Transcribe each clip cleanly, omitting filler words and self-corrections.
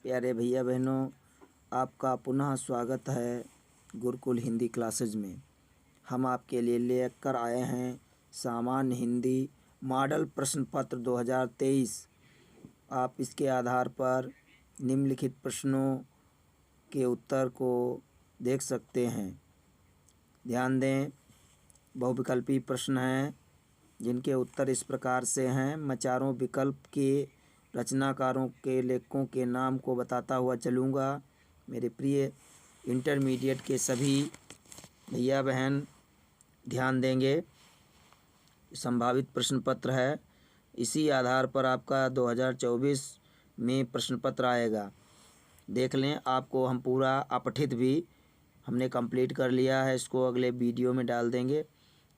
प्यारे भैया बहनों, आपका पुनः स्वागत है गुरुकुल हिंदी क्लासेज में। हम आपके लिए लेकर आए हैं सामान्य हिंदी मॉडल प्रश्न पत्र 2023। आप इसके आधार पर निम्नलिखित प्रश्नों के उत्तर को देख सकते हैं। ध्यान दें, बहुविकल्पी प्रश्न हैं जिनके उत्तर इस प्रकार से हैं। मैं चारों विकल्प के रचनाकारों के लेखकों के नाम को बताता हुआ चलूँगा। मेरे प्रिय इंटरमीडिएट के सभी भैया बहन ध्यान देंगे। संभावित प्रश्न पत्र है, इसी आधार पर आपका 2024 में प्रश्न पत्र आएगा। देख लें, आपको हम पूरा अपठित भी हमने कंप्लीट कर लिया है। इसको अगले वीडियो में डाल देंगे,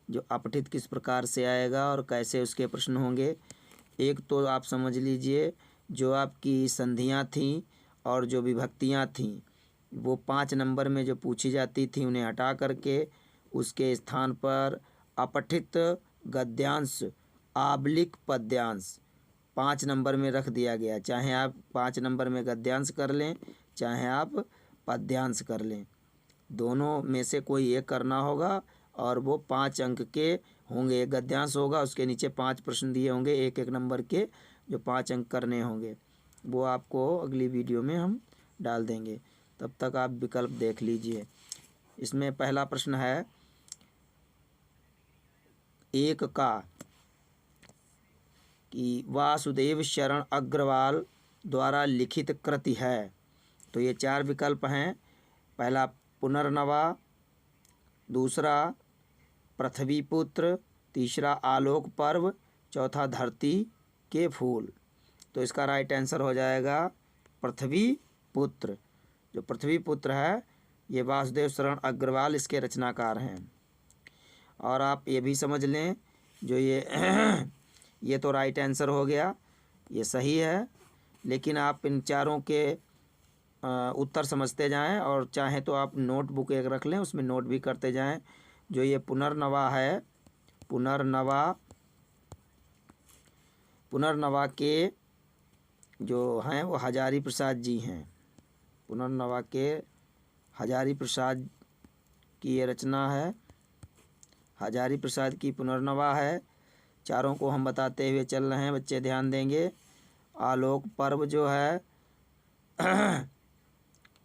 जो अपठित किस प्रकार से आएगा और कैसे उसके प्रश्न होंगे। एक तो आप समझ लीजिए, जो आपकी संधियाँ थीं और जो विभक्तियाँ थीं, वो 5 नंबर में जो पूछी जाती थी उन्हें हटा करके उसके स्थान पर अपठित गद्यांश आबलिक पद्यांश 5 नंबर में रख दिया गया। चाहे आप 5 नंबर में गद्यांश कर लें, चाहे आप पद्यांश कर लें, दोनों में से कोई एक करना होगा और वो 5 अंक के होंगे। एक गद्यांश होगा, उसके नीचे 5 प्रश्न दिए होंगे एक एक नंबर के, जो 5 अंक करने होंगे। वो आपको अगली वीडियो में हम डाल देंगे। तब तक आप विकल्प देख लीजिए। इसमें पहला प्रश्न है, एक का कि वासुदेव शरण अग्रवाल द्वारा लिखित कृति है। तो ये 4 विकल्प हैं। पहला पुनर्नवा, दूसरा पृथ्वीपुत्र, तीसरा आलोक पर्व, चौथा धरती के फूल। तो इसका राइट आंसर हो जाएगा पृथ्वीपुत्र। जो पृथ्वीपुत्र है, ये वासुदेव शरण अग्रवाल इसके रचनाकार हैं। और आप ये भी समझ लें, जो ये तो राइट आंसर हो गया, ये सही है। लेकिन आप इन चारों के उत्तर समझते जाएं, और चाहें तो आप नोटबुक एक रख लें, उसमें नोट भी करते जाएं। जो ये पुनर्नवा है, पुनर्नवा के जो हैं वो हजारी प्रसाद जी हैं। पुनर्नवा के हजारी प्रसाद की ये रचना है। हजारी प्रसाद की पुनर्नवा है। चारों को हम बताते हुए चल रहे हैं, बच्चे ध्यान देंगे। आलोक पर्व जो है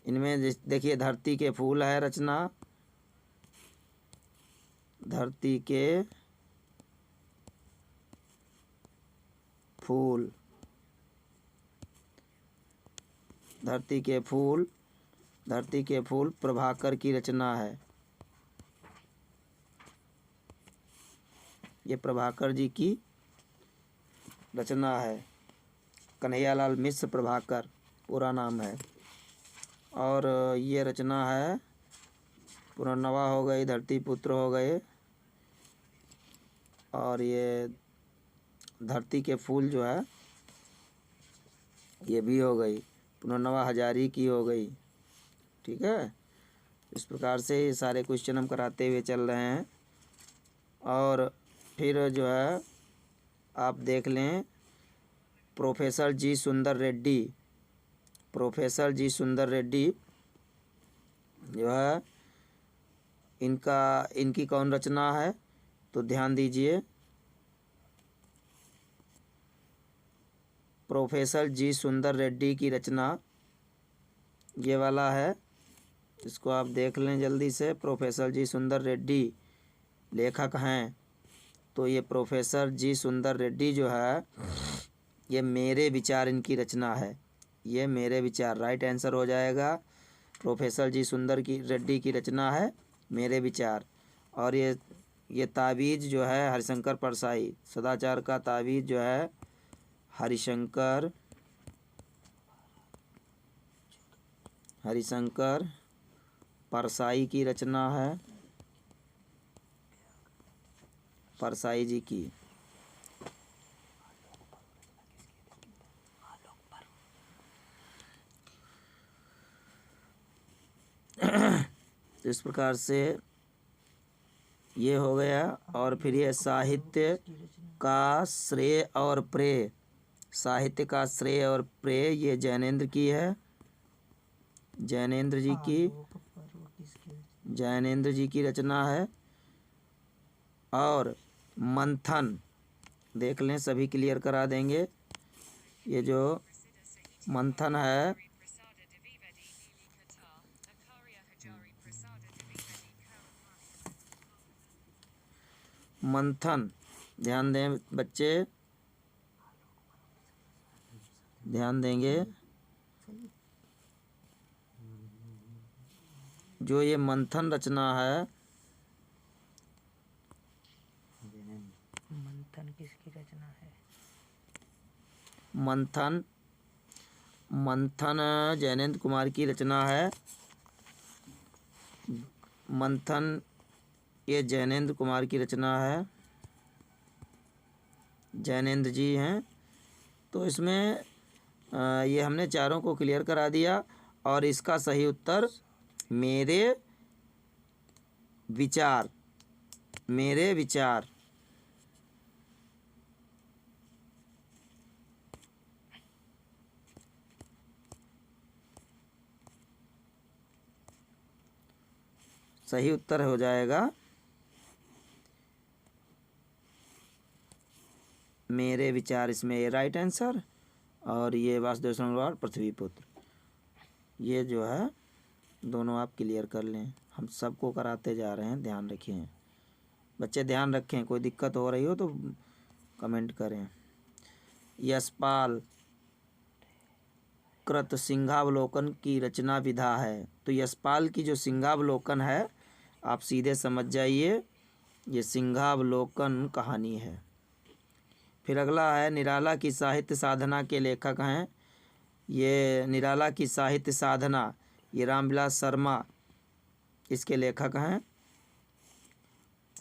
इनमें देखिए, धरती के फूल है रचना। धरती के फूल, धरती के फूल, धरती के फूल प्रभाकर की रचना है। ये प्रभाकर जी की रचना है। कन्हैयालाल मिश्र प्रभाकर पूरा नाम है। और ये रचना है, पुनर्नवा हो गई, धरती पुत्र हो गए, और ये धरती के फूल जो है ये भी हो गई। पुनर्नवा हजारी की हो गई। ठीक है, इस प्रकार से ये सारे क्वेश्चन हम कराते हुए चल रहे हैं। और फिर जो है आप देख लें, प्रोफेसर जी सुंदर रेड्डी, प्रोफेसर जी सुंदर रेड्डी जो है, इनकी कौन रचना है? तो ध्यान दीजिए, प्रोफेसर जी सुंदर रेड्डी की रचना ये वाला है। इसको आप देख लें जल्दी से। प्रोफेसर जी सुंदर रेड्डी लेखक हैं। तो ये प्रोफेसर जी सुंदर रेड्डी जो है, ये मेरे विचार इनकी रचना है। ये मेरे विचार राइट आंसर हो जाएगा। प्रोफेसर जी सुंदर की रेड्डी की रचना है मेरे विचार। और ये तावीज़ जो है हरिशंकर परसाई, सदाचार का तावीज़ जो है हरिशंकर परसाई की रचना है, परसाई जी की। तो इस प्रकार से ये हो गया। और फिर ये साहित्य का श्रेय और प्रेय, साहित्य का श्रेय और प्रेय ये जैनेंद्र की है। जैनेन्द्र जी की, जैनेन्द्र जी की रचना है। और मंथन, देख लें, सभी क्लियर करा देंगे। ये जो मंथन है, मंथन, ध्यान दें बच्चे, ध्यान देंगे। जो ये मंथन रचना है, मंथन किसकी रचना है? मंथन, मंथन जैनेन्द्र कुमार की रचना है। मंथन ये जैनेन्द्र कुमार की रचना है, जैनेन्द्र जी हैं। तो इसमें ये हमने चारों को क्लियर करा दिया। और इसका सही उत्तर मेरे विचार, मेरे विचार। सही उत्तर हो जाएगा मेरे विचार, इसमें ये राइट आंसर। और ये वासुदेव श्रृंगार पृथ्वीपुत्र, ये जो है दोनों आप क्लियर कर लें। हम सबको कराते जा रहे हैं, ध्यान रखिए बच्चे, ध्यान रखें। कोई दिक्कत हो रही हो तो कमेंट करें। यशपाल कृत सिंहावलोकन की रचना विधा है। तो यशपाल की जो सिंहावलोकन है, आप सीधे समझ जाइए ये सिंहावलोकन कहानी है। फिर अगला है निराला की साहित्य साधना के लेखक हैं। ये निराला की साहित्य साधना, ये रामविलास शर्मा इसके लेखक हैं।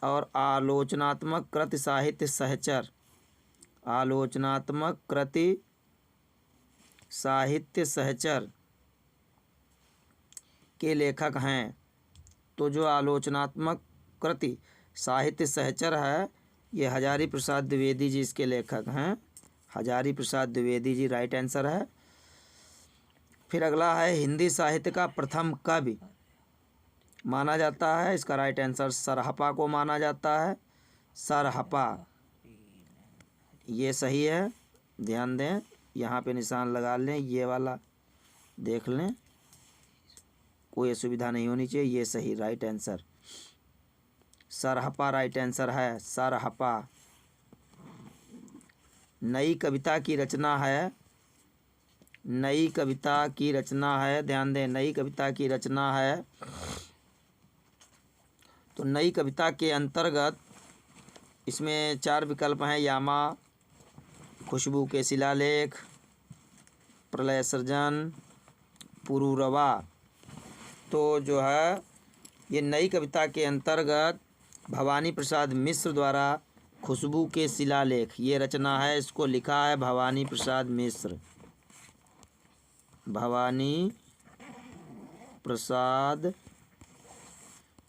और आलोचनात्मक कृति साहित्य सहचर, आलोचनात्मक कृति साहित्य सहचर के लेखक हैं। तो जो आलोचनात्मक कृति साहित्य सहचर है, ये हजारी प्रसाद द्विवेदी जी इसके लेखक हैं। हजारी प्रसाद द्विवेदी जी राइट आंसर है। फिर अगला है हिंदी साहित्य का प्रथम कवि माना जाता है। इसका राइट आंसर सरहपा को माना जाता है। सरहपा, ये सही है, ध्यान दें, यहाँ पे निशान लगा लें, ये वाला देख लें, कोई असुविधा नहीं होनी चाहिए। ये सही right answer Sarahapa right answer है। सरहपा नई कविता की रचना है, नई कविता की रचना है, ध्यान दें, नई कविता की रचना है। तो नई कविता के अंतर्गत इसमें 4 विकल्प हैं। यामा, खुशबू के शिलालेख, प्रलय सृजन, पुरूरवा। तो जो है ये नई कविता के अंतर्गत भवानी प्रसाद मिश्र द्वारा खुशबू के शिलालेख, ये रचना है। इसको लिखा है भवानी प्रसाद मिश्र, भवानी प्रसाद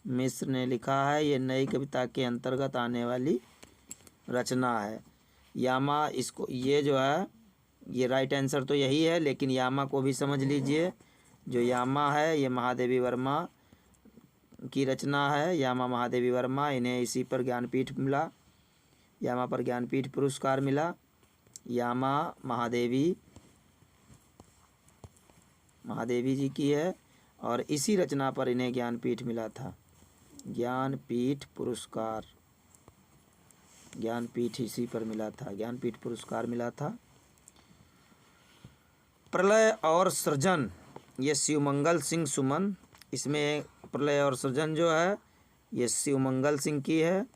मिश्र ने लिखा है। ये नई कविता के अंतर्गत आने वाली रचना है। यामा, इसको ये जो है ये राइट आंसर तो यही है, लेकिन यामा को भी समझ लीजिए। जो यामा है ये महादेवी वर्मा की रचना है। यामा महादेवी वर्मा, इन्हें इसी पर ज्ञानपीठ मिला, यामा पर ज्ञानपीठ पुरस्कार मिला। यामा महादेवी जी की है और इसी रचना पर इन्हें ज्ञानपीठ मिला था, ज्ञानपीठ पुरस्कार, ज्ञानपीठ इसी पर मिला था, ज्ञानपीठ पुरस्कार मिला था। प्रलय और सृजन, ये शिवमंगल सिंह सुमन, इसमें प्रलय और सृजन जो है ये शिवमंगल सिंह की है।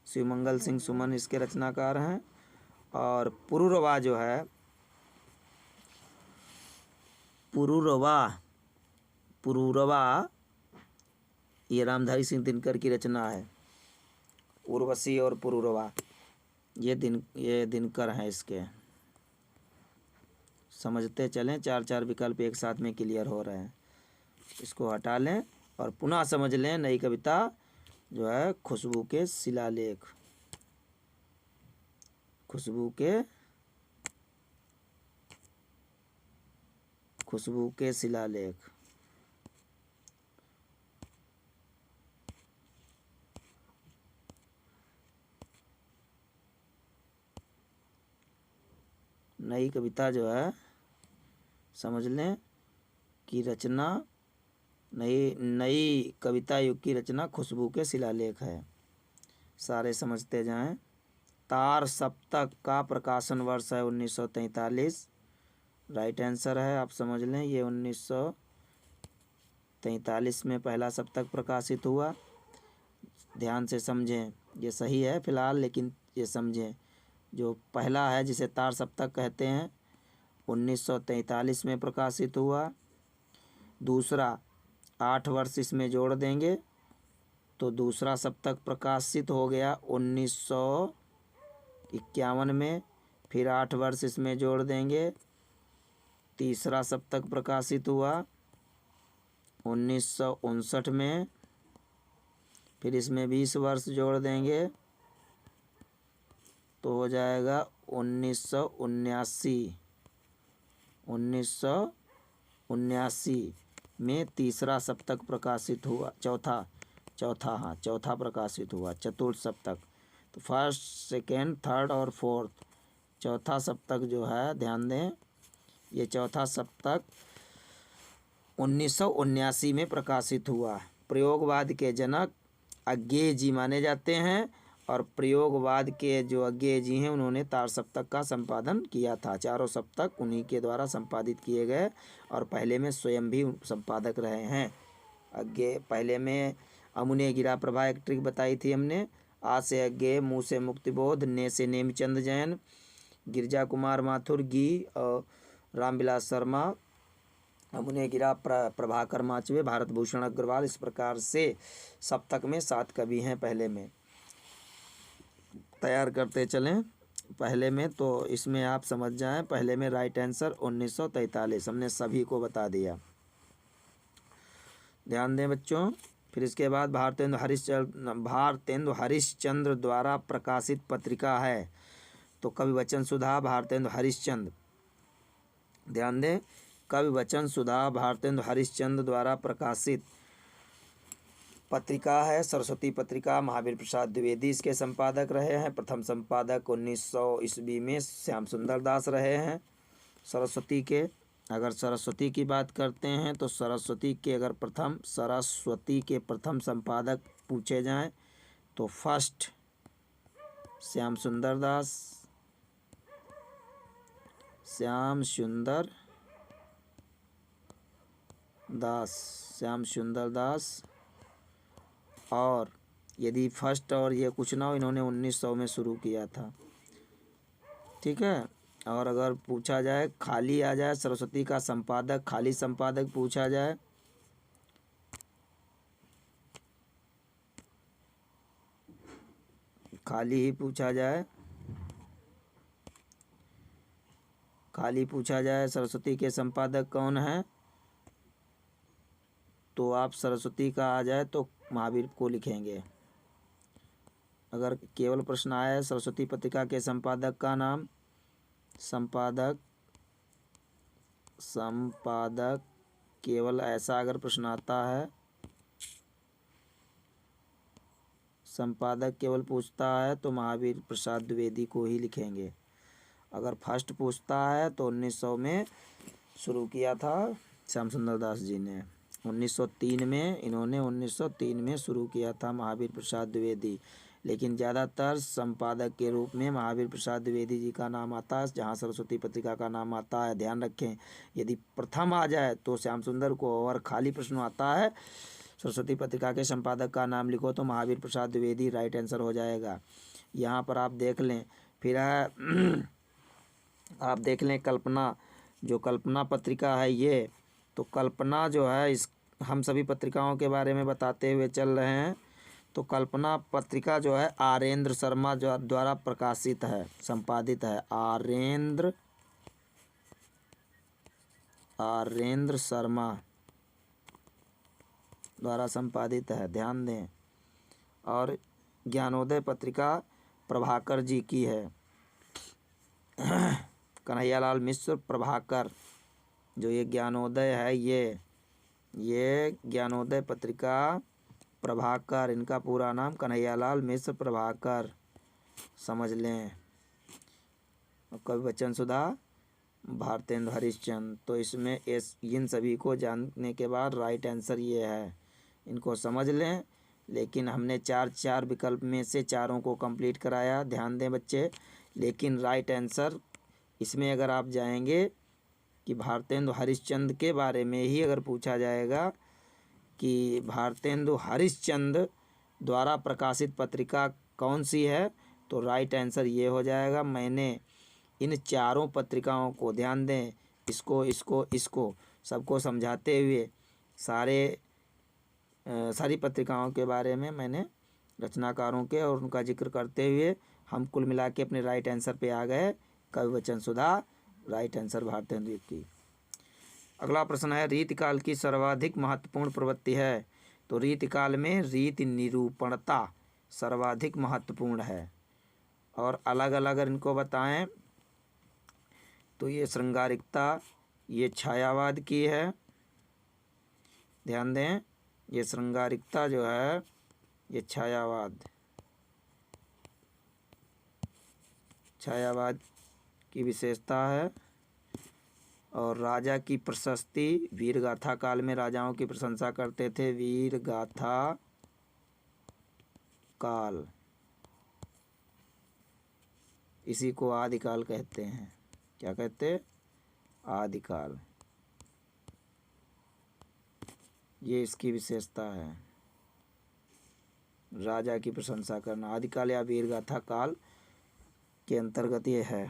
शिवमंगल सिंह सुमन इसके रचनाकार हैं। और पुरूरवा जो है, पुरूरवा ये रामधारी सिंह दिनकर की रचना है। उर्वशी और पुरूरवा ये दिनकर हैं इसके। समझते चलें, 4 विकल्प एक साथ में क्लियर हो रहे हैं। इसको हटा लें और पुनः समझ लें नई कविता जो है खुशबू के शिलालेख। खुशबू के शिलालेख। नई कविता जो है समझ लें कि रचना नई कविता युग की रचना खुशबू के शिलालेख है। सारे समझते जाएं। तार सप्तक का प्रकाशन वर्ष है 1943। राइट आंसर है, आप समझ लें ये 1943 में पहला सप्तक प्रकाशित हुआ। ध्यान से समझें, ये सही है फिलहाल, लेकिन ये समझें जो पहला है जिसे तार सप्तक कहते हैं 1943 में प्रकाशित हुआ। दूसरा 8 वर्ष इसमें जोड़ देंगे तो दूसरा सप्तक प्रकाशित हो गया 1951 में। फिर 8 वर्ष इसमें जोड़ देंगे, तीसरा सप्तक प्रकाशित हुआ 1959 में। फिर इसमें 20 वर्ष जोड़ देंगे तो हो जाएगा 1979। 1979 में तीसरा सप्तक प्रकाशित हुआ, चौथा प्रकाशित हुआ, चतुर्थ सप्तक। तो फर्स्ट, सेकेंड, थर्ड और फोर्थ, चौथा सप्तक जो है ध्यान दें, ये चौथा सप्तक 1979 में प्रकाशित हुआ। प्रयोगवाद के जनक अज्ञेय जी माने जाते हैं और प्रयोगवाद के जो अज्ञेय जी हैं उन्होंने तार सप्तक का संपादन किया था। चारों सप्तक उन्हीं के द्वारा संपादित किए गए और पहले में स्वयं भी संपादक रहे हैं। अज्ञेय पहले में अमुने गिरा प्रभा एक ट्रिक बताई थी हमने। आ से अज्ञेय, मुँह से मुक्तिबोध, ने से नेमचंद जैन, गिरजा कुमार माथुर गी और रामविलास शर्मा, अमुने गिरा प्रभाकर माचवे, भारत भूषण अग्रवाल। इस प्रकार से सप्तक में 7 कवि हैं पहले में। तैयार करते चलें पहले में, तो इसमें आप समझ जाएं पहले में राइट आंसर 1943 हमने सभी को बता दिया। ध्यान दें बच्चों। फिर इसके बाद भारतेंदु हरिश्चंद्र द्वारा प्रकाशित पत्रिका है तो कवि वचन सुधा भारतेंदु हरिश्चंद्र। ध्यान दें, कवि वचन सुधा भारतेंदु हरिश्चंद्र द्वारा प्रकाशित पत्रिका है सरस्वती पत्रिका। महावीर प्रसाद द्विवेदी इसके संपादक रहे हैं। प्रथम संपादक 1900 ईस्वी में श्याम सुंदर दास रहे हैं सरस्वती के। अगर सरस्वती की बात करते हैं तो सरस्वती के प्रथम संपादक पूछे जाएं तो फर्स्ट श्याम सुंदर दास। और यदि फर्स्ट और ये कुछ ना हो, इन्होंने 1900 में शुरू किया था, ठीक है। और अगर पूछा जाए खाली आ जाए सरस्वती का संपादक, खाली संपादक पूछा जाए खाली पूछा जाए सरस्वती के संपादक कौन है, तो आप सरस्वती का आ जाए तो महावीर को लिखेंगे। अगर केवल प्रश्न आया सरस्वती पत्रिका के संपादक का नाम, संपादक केवल ऐसा अगर प्रश्न आता है, संपादक केवल पूछता है तो महावीर प्रसाद द्विवेदी को ही लिखेंगे। अगर फर्स्ट पूछता है तो 1900 में शुरू किया था श्याम सुंदर दास जी ने। 1903 में इन्होंने 1903 में शुरू किया था महावीर प्रसाद द्विवेदी। लेकिन ज़्यादातर संपादक के रूप में महावीर प्रसाद द्विवेदी जी का नाम आता है जहाँ सरस्वती पत्रिका का नाम आता है। ध्यान रखें, यदि प्रथम आ जाए तो श्याम सुंदर को और खाली प्रश्न आता है सरस्वती पत्रिका के संपादक का नाम लिखो तो महावीर प्रसाद द्विवेदी राइट आंसर हो जाएगा। यहाँ पर आप देख लें। फिर आप देख लें कल्पना पत्रिका है ये, तो कल्पना जो है इस हम सभी पत्रिकाओं के बारे में बताते हुए चल रहे हैं। तो कल्पना पत्रिका जो है आरेंद्र शर्मा द्वारा प्रकाशित है, संपादित है। आरेंद्र शर्मा द्वारा संपादित है, ध्यान दें। और ज्ञानोदय पत्रिका प्रभाकर जी की है। कन्हैयालाल मिश्र प्रभाकर, जो ये ज्ञानोदय है, ये ज्ञानोदय पत्रिका प्रभाकर, इनका पूरा नाम कन्हैयालाल मिश्र प्रभाकर, समझ लें। और कवि बच्चन सुधा भारतेंदु हरिश्चंद्र। तो इसमें इन सभी को जानने के बाद राइट आंसर ये है, इनको समझ लें। लेकिन हमने चार विकल्प में से चारों को कंप्लीट कराया, ध्यान दें बच्चे। लेकिन राइट आंसर इसमें अगर आप जाएंगे कि भारतेंदु हरिश्चंद्र के बारे में ही अगर पूछा जाएगा कि भारतेंदु हरिश्चंद्र द्वारा प्रकाशित पत्रिका कौन सी है, तो राइट आंसर ये हो जाएगा। मैंने इन चारों पत्रिकाओं को, ध्यान दें, इसको सबको समझाते हुए सारी पत्रिकाओं के बारे में मैंने रचनाकारों के और उनका जिक्र करते हुए हम कुल मिला के अपने राइट आंसर पे आ गए। कवि बच्चन सुधा, राइट आंसर भारतेंदु की। अगला प्रश्न है, रीतिकाल की सर्वाधिक महत्वपूर्ण प्रवृत्ति है। तो रीतिकाल में रीति निरूपणता सर्वाधिक महत्वपूर्ण है। और अलग अलग इनको बताएं तो ये श्रृंगारिकता, ये छायावाद की है। ध्यान दें, ये श्रृंगारिकता जो है ये छायावाद की विशेषता है। और राजा की प्रशस्ति, वीरगाथा काल में राजाओं की प्रशंसा करते थे, वीरगाथा काल, इसी को आदिकाल कहते हैं। क्या कहते? आदिकाल, ये इसकी विशेषता है, राजा की प्रशंसा करना। आदिकाल या वीरगाथा काल के अंतर्गत ये है।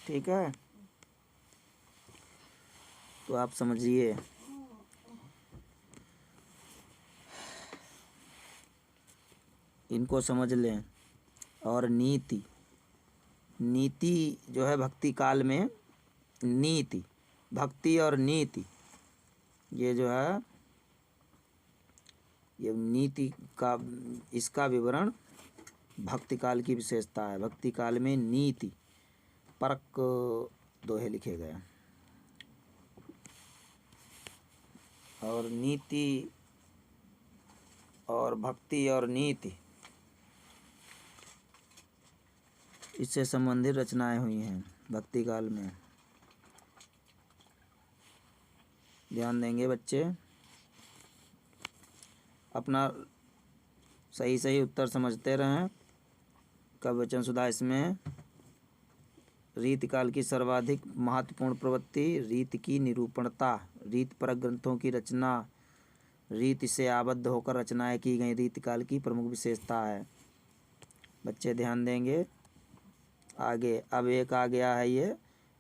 ठीक है, तो आप समझिए। इनको समझ लें। और नीति जो है भक्ति काल में, नीति, भक्ति और नीति, ये जो है ये नीति का, इसका विवरण भक्ति काल की विशेषता है। भक्ति काल में नीति, परक दोहे लिखे गए। और नीति और भक्ति और नीति, इससे संबंधित रचनाएं हुई हैं भक्ति काल में। ध्यान देंगे बच्चे, अपना सही उत्तर समझते रहें। कवि बच्चन सुधा इसमें रीतिकाल की सर्वाधिक महत्वपूर्ण प्रवृत्ति, रीति की निरूपणता, रीत परक ग्रंथों की रचना, रीति से आबद्ध होकर रचनाएं की गई रीतिकाल की प्रमुख विशेषता है। बच्चे ध्यान देंगे। आगे अब एक आ गया है, ये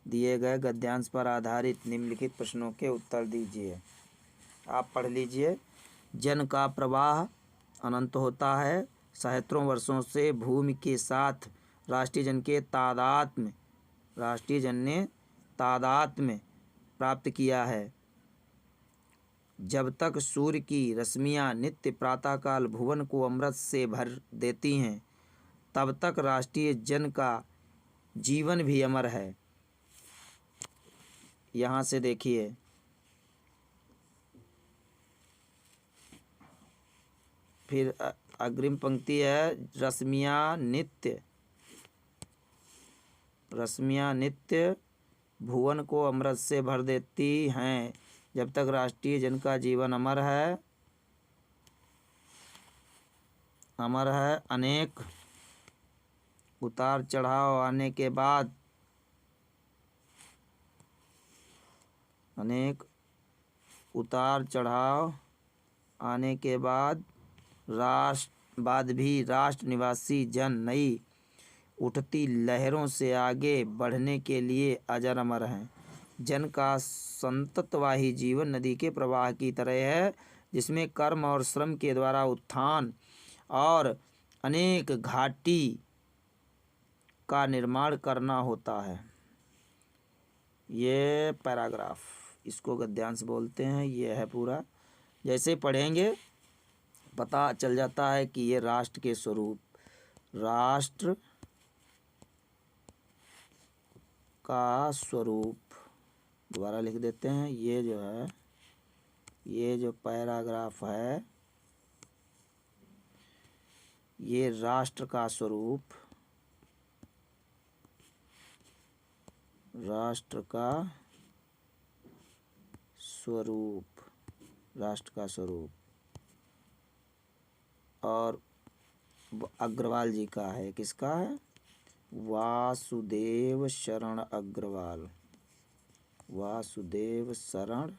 दिए गए गद्यांश पर आधारित निम्नलिखित प्रश्नों के उत्तर दीजिए। आप पढ़ लीजिए। जन का प्रवाह अनंत होता है। सहस्त्रों वर्षों से भूमि के साथ राष्ट्रीय जन ने तादात्म्य प्राप्त किया है। जब तक सूर्य की रश्मियाँ नित्य प्रातःकाल भुवन को अमृत से भर देती हैं, तब तक राष्ट्रीय जन का जीवन भी अमर है। यहाँ से देखिए, फिर अग्रिम पंक्ति है, रश्मियाँ नित्य भुवन को अमृत से भर देती हैं। जब तक राष्ट्रीय जन का जीवन अमर है, अनेक उतार चढ़ाव आने के बाद भी राष्ट्र निवासी जन नई उठती लहरों से आगे बढ़ने के लिए अजर अमर हैं। जन का संततवाही जीवन नदी के प्रवाह की तरह है, जिसमें कर्म और श्रम के द्वारा उत्थान और अनेक घाटी का निर्माण करना होता है। ये पैराग्राफ, इसको गद्यांश बोलते हैं। ये है पूरा, जैसे पढ़ेंगे पता चल जाता है कि ये राष्ट्र के स्वरूप, राष्ट्र का स्वरूप, दोबारा लिख देते हैं। ये जो है, ये जो पैराग्राफ है, ये राष्ट्र का स्वरूप, राष्ट्र का स्वरूप, राष्ट्र का स्वरूप, और अग्रवाल जी का है। किसका है? वासुदेव शरण अग्रवाल, वासुदेव शरण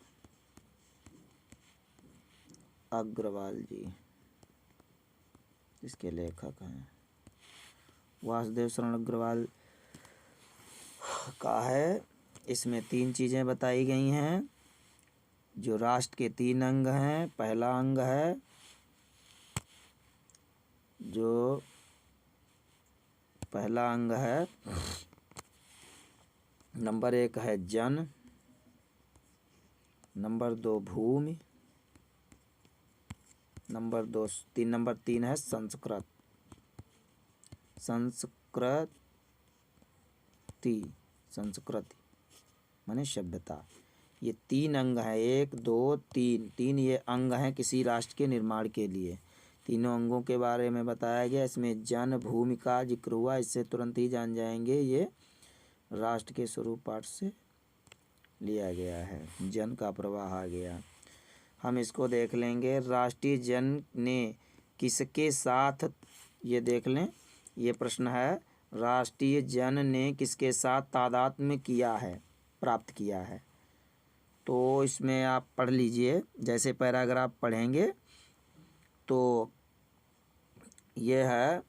अग्रवाल जी इसके लेखक हैं। वासुदेव शरण अग्रवाल का है। इसमें 3 चीज़ें बताई गई हैं। जो राष्ट्र के 3 अंग हैं, पहला अंग है जो पहला अंग है, नंबर 1 है जन, नंबर 2 भूमि, नंबर 3 है संस्कृत, संस्कृति माने सभ्यता। ये 3 अंग हैं, 1 2 3 ये अंग हैं किसी राष्ट्र के निर्माण के लिए। तीनों अंगों के बारे में बताया गया। इसमें जन भूमि का जिक्र हुआ, इससे तुरंत ही जान जाएंगे ये राष्ट्र के स्वरूप पाठ से लिया गया है। जन का प्रवाह आ गया। हम इसको देख लेंगे। राष्ट्रीय जन ने किसके साथ, ये देख लें, ये प्रश्न है, राष्ट्रीय जन ने किसके साथ तादात्म्य किया है, प्राप्त किया है। तो इसमें आप पढ़ लीजिए, जैसे पैराग्राफ पढ़ेंगे तो ये है,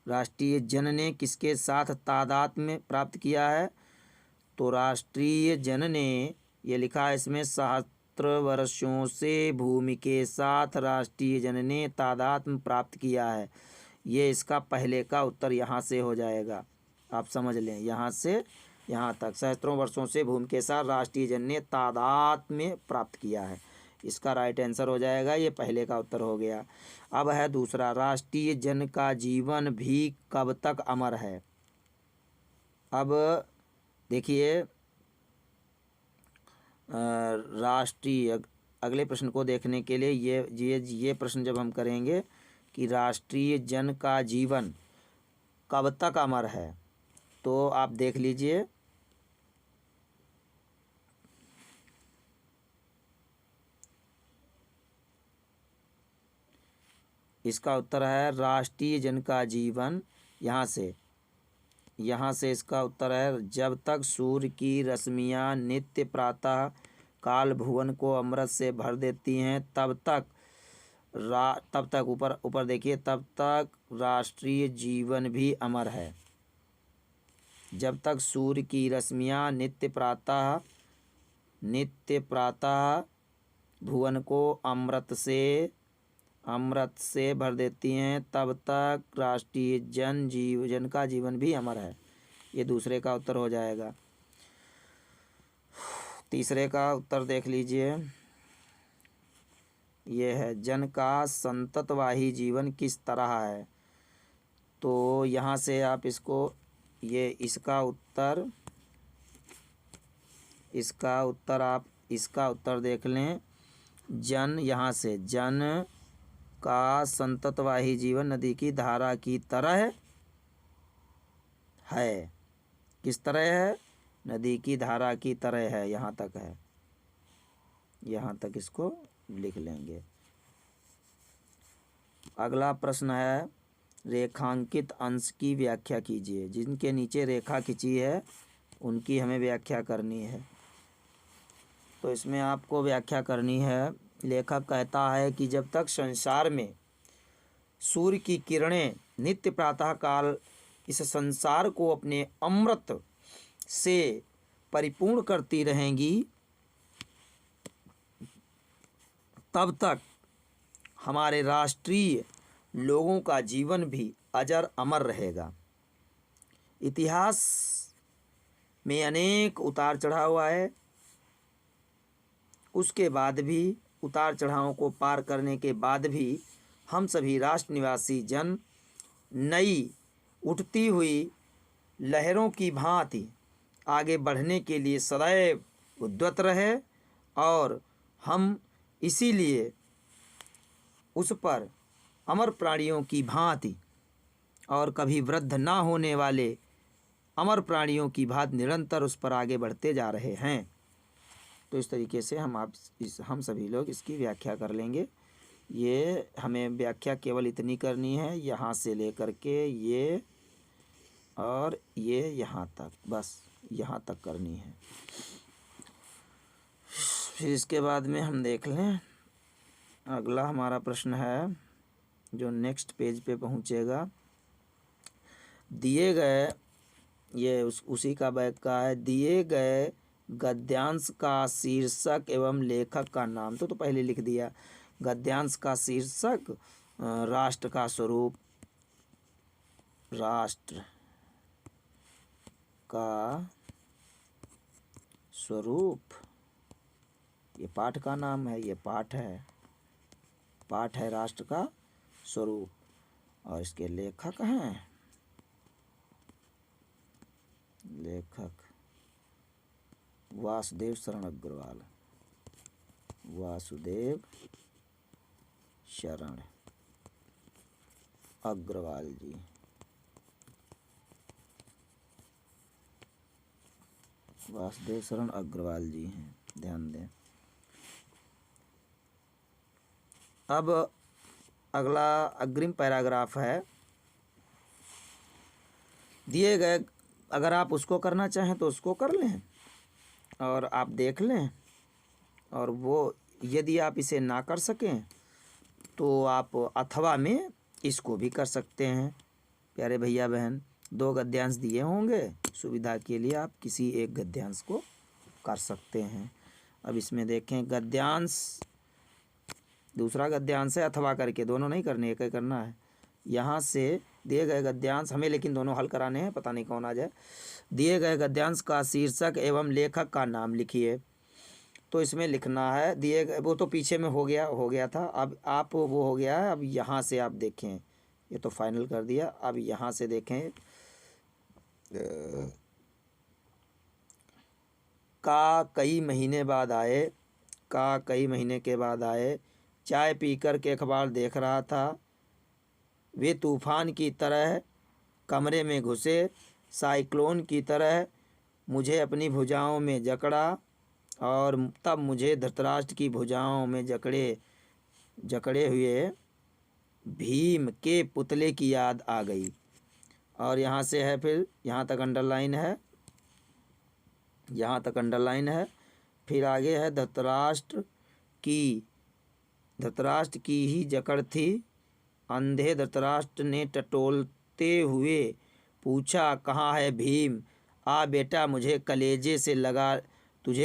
राष्ट्रीय जन ने किसके साथ तादात्म्य प्राप्त किया है। तो राष्ट्रीय जन ने, ये लिखा है इसमें, सहस्त्र वर्षों से भूमि के साथ राष्ट्रीय जन ने तादात्म्य प्राप्त किया है। ये इसका पहले का उत्तर यहाँ से हो जाएगा। आप समझ लें, यहाँ से यहाँ तक सहस्त्रों वर्षों से भूमि के साथ राष्ट्रीय जन ने तादात्म्य प्राप्त किया है, इसका राइट आंसर हो जाएगा। ये पहले का उत्तर हो गया। अब है दूसरा, राष्ट्रीय जन का जीवन भी कब तक अमर है। अब देखिए, राष्ट्रीय, अगले प्रश्न को देखने के लिए ये प्रश्न जब हम करेंगे कि राष्ट्रीय जन का जीवन कब तक अमर है, तो आप देख लीजिए, इसका उत्तर है राष्ट्रीय जन का जीवन, यहाँ से इसका उत्तर है, जब तक सूर्य की रश्मियाँ नित्य प्रातः काल भुवन को अमृत से भर देती हैं तब तक ऊपर देखिए, तब तक राष्ट्रीय जीवन भी अमर है। जब तक सूर्य की रश्मियाँ नित्य प्रातः भुवन को अमृत से भर देती हैं तब तक राष्ट्रीय जन का जीवन भी अमर है। ये दूसरे का उत्तर हो जाएगा। तीसरे का उत्तर देख लीजिए, ये है, जन का संततवाही जीवन किस तरह है। तो यहाँ से आप इसको, ये इसका उत्तर देख लें। जन, यहाँ से, जन का संततवाही जीवन नदी की धारा की तरह है। किस तरह है? नदी की धारा की तरह है। यहाँ तक है, यहाँ तक इसको लिख लेंगे। अगला प्रश्न है, रेखांकित अंश की व्याख्या कीजिए। जिनके नीचे रेखा खींची है उनकी हमें व्याख्या करनी है। तो इसमें आपको व्याख्या करनी है। लेखक कहता है कि जब तक संसार में सूर्य की किरणें नित्य प्रातःकाल इस संसार को अपने अमृत से परिपूर्ण करती रहेंगी, तब तक हमारे राष्ट्रीय लोगों का जीवन भी अजर अमर रहेगा। इतिहास में अनेक उतार चढ़ाव आए, उसके बाद भी, उतार चढ़ावों को पार करने के बाद भी हम सभी राष्ट्र निवासी जन नई उठती हुई लहरों की भांति आगे बढ़ने के लिए सदैव उद्यत रहे और हम इसीलिए उस पर अमर प्राणियों की भांति और कभी वृद्ध ना होने वाले अमर प्राणियों की भांति निरंतर उस पर आगे बढ़ते जा रहे हैं। तो इस तरीके से हम सभी लोग इसकी व्याख्या कर लेंगे। ये हमें व्याख्या केवल इतनी करनी है, यहाँ से लेकर के ये और ये यहाँ तक, बस यहाँ तक करनी है। फिर इसके बाद में हम देख लें अगला हमारा प्रश्न है जो नेक्स्ट पेज पे पहुँचेगा। दिए गए, ये उसी का बैक का है, दिए गए गद्यांश का शीर्षक एवं लेखक का नाम। तो पहले लिख दिया। गद्यांश का शीर्षक राष्ट्र का स्वरूप, राष्ट्र का स्वरूप, ये पाठ का नाम है, ये पाठ है, पाठ है राष्ट्र का स्वरूप। और इसके लेखक हैं, लेखक वासुदेव शरण अग्रवाल, वासुदेव शरण अग्रवाल जी। वासुदेव शरण अग्रवाल जी हैं, ध्यान दें। अब अगला अग्रिम पैराग्राफ है। दिए गए, अगर आप उसको करना चाहें तो उसको कर लें और आप देख लें, और वो यदि आप इसे ना कर सकें तो आप अथवा में इसको भी कर सकते हैं। प्यारे भैया बहन, 2 गद्यांश दिए होंगे, सुविधा के लिए आप किसी एक गद्यांश को कर सकते हैं। अब इसमें देखें, गद्यांश, दूसरा गद्यांश है अथवा करके, दोनों नहीं करने, एक ही करना है। यहाँ से दिए गए गद्यांश हमें, लेकिन दोनों हल कराने हैं, पता नहीं कौन आ जाए। दिए गए गद्यांश का शीर्षक एवं लेखक का नाम लिखिए। तो इसमें लिखना है दिए गए, वो तो पीछे में हो गया था, अब आप वो हो गया है। अब यहाँ से आप देखें, ये तो फाइनल कर दिया। अब यहाँ से देखें, का कई महीने बाद आए, का कई महीने के बाद आए, चाय पीकर के अखबार देख रहा था, वे तूफान की तरह कमरे में घुसे, साइक्लोन की तरह मुझे अपनी भुजाओं में जकड़ा, और तब मुझे धृतराष्ट्र की भुजाओं में जकड़े हुए भीम के पुतले की याद आ गई। और यहाँ से है, फिर यहाँ तक अंडरलाइन है, यहाँ तक अंडरलाइन है। फिर आगे है, धृतराष्ट्र की ही जकड़ थी। अंधे धृतराष्ट्र ने टटोलते हुए पूछा, कहाँ है भीम? आ बेटा, तुझे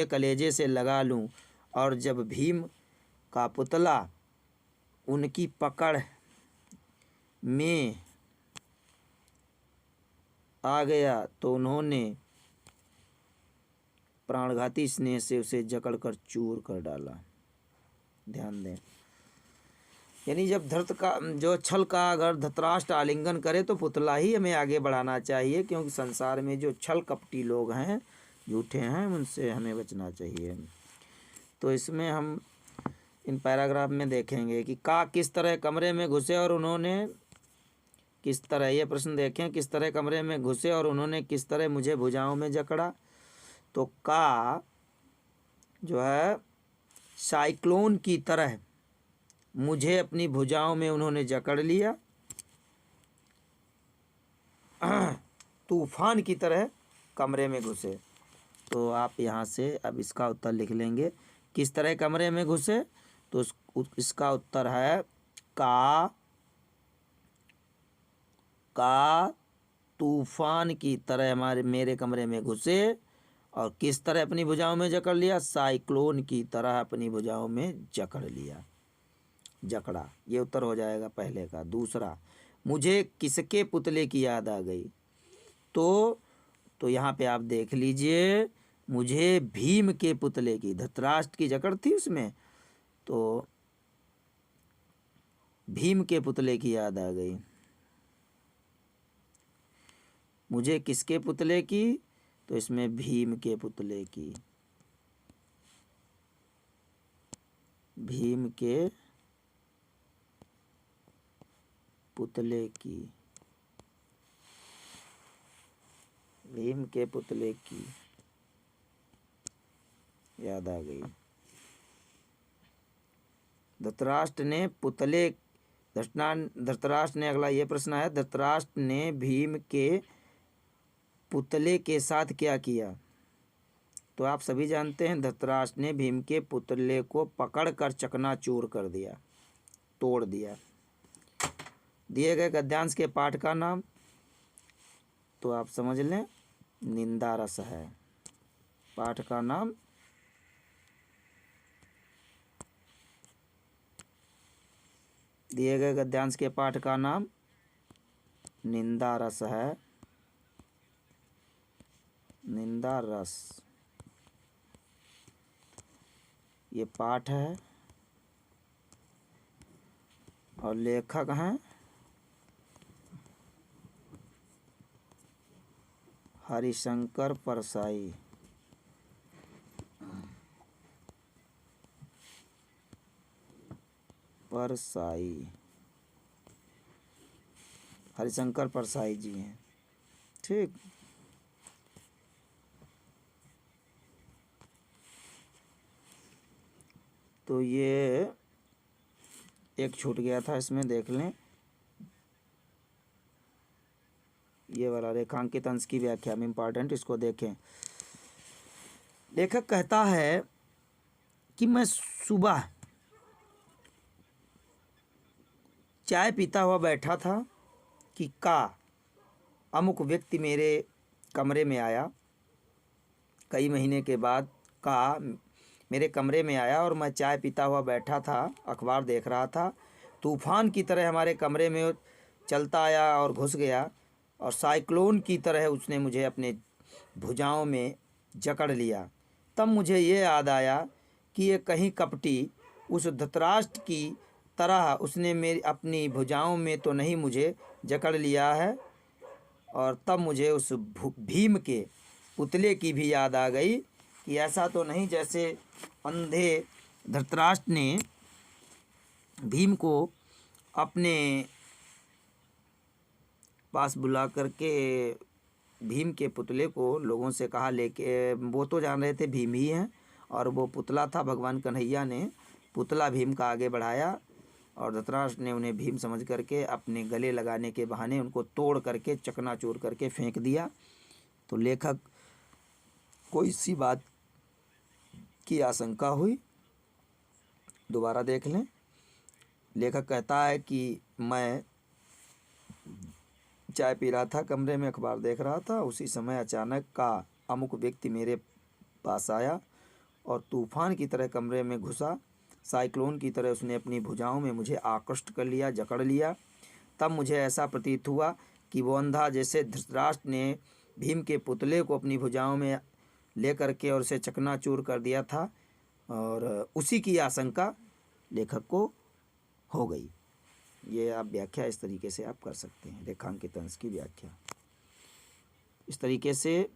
कलेजे से लगा लूं। और जब भीम का पुतला उनकी पकड़ में आ गया तो उन्होंने प्राणघाती स्नेह से उसे जकड़ कर चूर कर डाला। ध्यान दें, यानी जब जो छल का अगर धृतराष्ट्र आलिंगन करे तो पुतला ही हमें आगे बढ़ाना चाहिए, क्योंकि संसार में जो छल कपटी लोग हैं, झूठे हैं, उनसे हमें बचना चाहिए। तो इसमें हम इन पैराग्राफ में देखेंगे कि का किस तरह कमरे में घुसे और उन्होंने किस तरह, ये प्रश्न देखें, किस तरह कमरे में घुसे और उन्होंने किस तरह मुझे भुजाओं में जकड़ा। तो का जो है, साइक्लोन की तरह मुझे अपनी भुजाओं में उन्होंने जकड़ लिया, तूफान की तरह कमरे में घुसे। तो आप यहाँ से अब इसका उत्तर लिख लेंगे, किस तरह कमरे में घुसे। तो इसका उत्तर है का तूफान की तरह मेरे कमरे में घुसे, और किस तरह अपनी भुजाओं में जकड़ लिया, साइक्लोन की तरह अपनी भुजाओं में जकड़ लिया, जकड़ा। ये उत्तर हो जाएगा पहले का। दूसरा, मुझे किसके पुतले की याद आ गई। तो यहाँ पे आप देख लीजिए, मुझे भीम के पुतले की, धृतराष्ट्र की जकड़ थी उसमें, तो भीम के पुतले की याद आ गई। मुझे किसके पुतले की? तो इसमें भीम के पुतले की। भीम के पुतले की। भीम के पुतले की याद आ गई। धृतराष्ट्र ने पुतले धृतराष्ट्र ने, अगला ये प्रश्न है, धृतराष्ट्र ने भीम के पुतले के साथ क्या किया? तो आप सभी जानते हैं धृतराष्ट्र ने भीम के पुतले को पकड़कर चकनाचूर कर दिया, तोड़ दिया। दिए गए गद्यांश के पाठ का नाम तो आप समझ लें, निंदा रस है। पाठ का नाम दिए गए गद्यांश के पाठ का नाम निंदा रस है। निंदा रस ये पाठ है और लेखक हैं हरिशंकर परसाई। हरिशंकर परसाई जी हैं। ठीक, तो ये एक छूट गया था, इसमें देख लें। ये वाला रेखांकित अंश की व्याख्या में इम्पॉर्टेंट, इसको देखें। लेखक कहता है कि मैं सुबह चाय पीता हुआ बैठा था कि अमुक व्यक्ति मेरे कमरे में आया। कई महीने के बाद मेरे कमरे में आया और मैं चाय पीता हुआ बैठा था, अखबार देख रहा था। तूफान की तरह हमारे कमरे में चलता आया और घुस गया और साइक्लोन की तरह उसने मुझे अपने भुजाओं में जकड़ लिया। तब मुझे ये याद आया कि ये कहीं कपटी उस धृतराष्ट्र की तरह उसने मेरी अपनी भुजाओं में तो नहीं मुझे जकड़ लिया है। और तब मुझे उस भीम के पुतले की भी याद आ गई कि ऐसा तो नहीं जैसे अंधे धृतराष्ट्र ने भीम को अपने पास बुला करके भीम के पुतले को लोगों से कहा लेके, वो तो जान रहे थे भीम ही हैं और वो पुतला था। भगवान कन्हैया ने पुतला भीम का आगे बढ़ाया और धृतराष्ट्र ने उन्हें भीम समझ करके अपने गले लगाने के बहाने उनको तोड़ करके चकनाचूर करके फेंक दिया। तो लेखक को इसी बात की आशंका हुई। दोबारा देख लें। लेखक कहता है कि मैं चाय पी रहा था, कमरे में अखबार देख रहा था, उसी समय अचानक अमुक व्यक्ति मेरे पास आया और तूफान की तरह कमरे में घुसा। साइक्लोन की तरह उसने अपनी भुजाओं में मुझे आकृष्ट कर लिया, जकड़ लिया। तब मुझे ऐसा प्रतीत हुआ कि वो अंधा जैसे धृतराष्ट्र ने भीम के पुतले को अपनी भुजाओं में ले करके और उसे चकनाचूर कर दिया था, और उसी की आशंका लेखक को हो गई। ये आप व्याख्या इस तरीके से आप कर सकते हैं, रेखांकित अंश की व्याख्या। इस तरीके से